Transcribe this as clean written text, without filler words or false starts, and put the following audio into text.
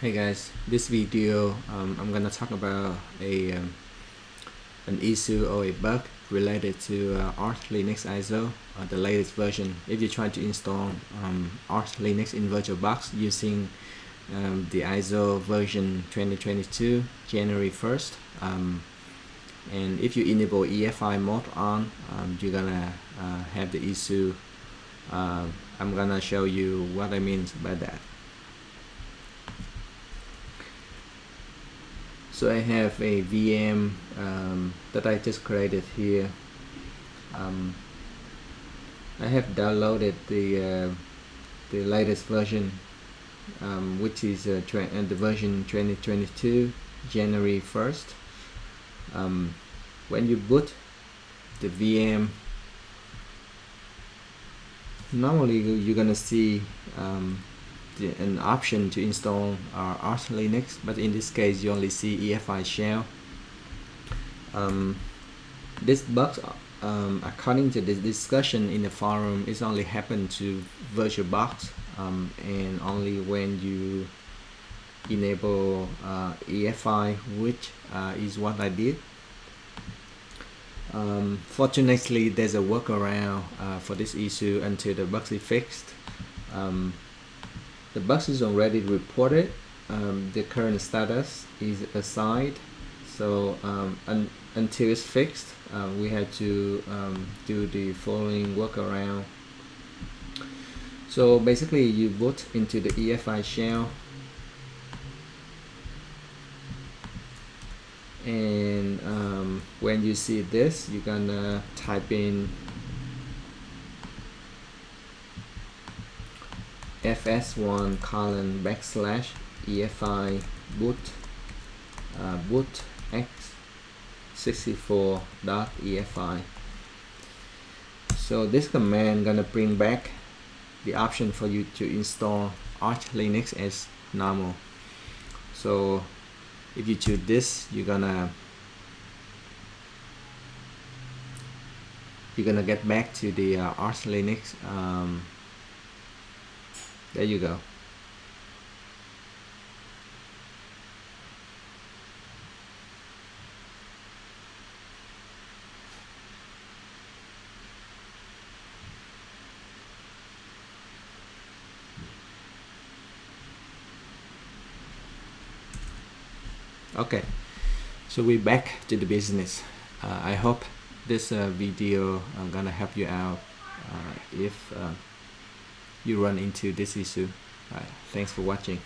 Hey guys, this video I'm gonna talk about an issue or a bug related to Arch Linux ISO, the latest version. If you try to install Arch Linux in VirtualBox using the ISO version 2022 January 1st, and if you enable EFI mode on, you're gonna have the issue. I'm gonna show you what I mean by that. So I have a VM that I just created here. I have downloaded the latest version, which is the version 2022 January 1st. When you boot the VM, normally you're gonna see an option to install Arch Linux, but in this case you only see EFI Shell. This bug, according to the discussion in the forum, is only happened to VirtualBox, and only when you enable EFI, which is what I did. Fortunately, there's a workaround for this issue until the bug is fixed. The bug is already reported. The current status is assigned, so until it's fixed, we have to do the following workaround. So basically, you boot into the EFI shell, and when you see this, you're gonna type in fs1 :/EFI boot boot x64.efi. So this command gonna bring back the option for you to install Arch Linux as normal. So if you choose this, you're gonna get back to the Arch Linux. There you go. Okay, so we're back to the business. I hope this video gonna help you out if you run into this issue. Thanks for watching.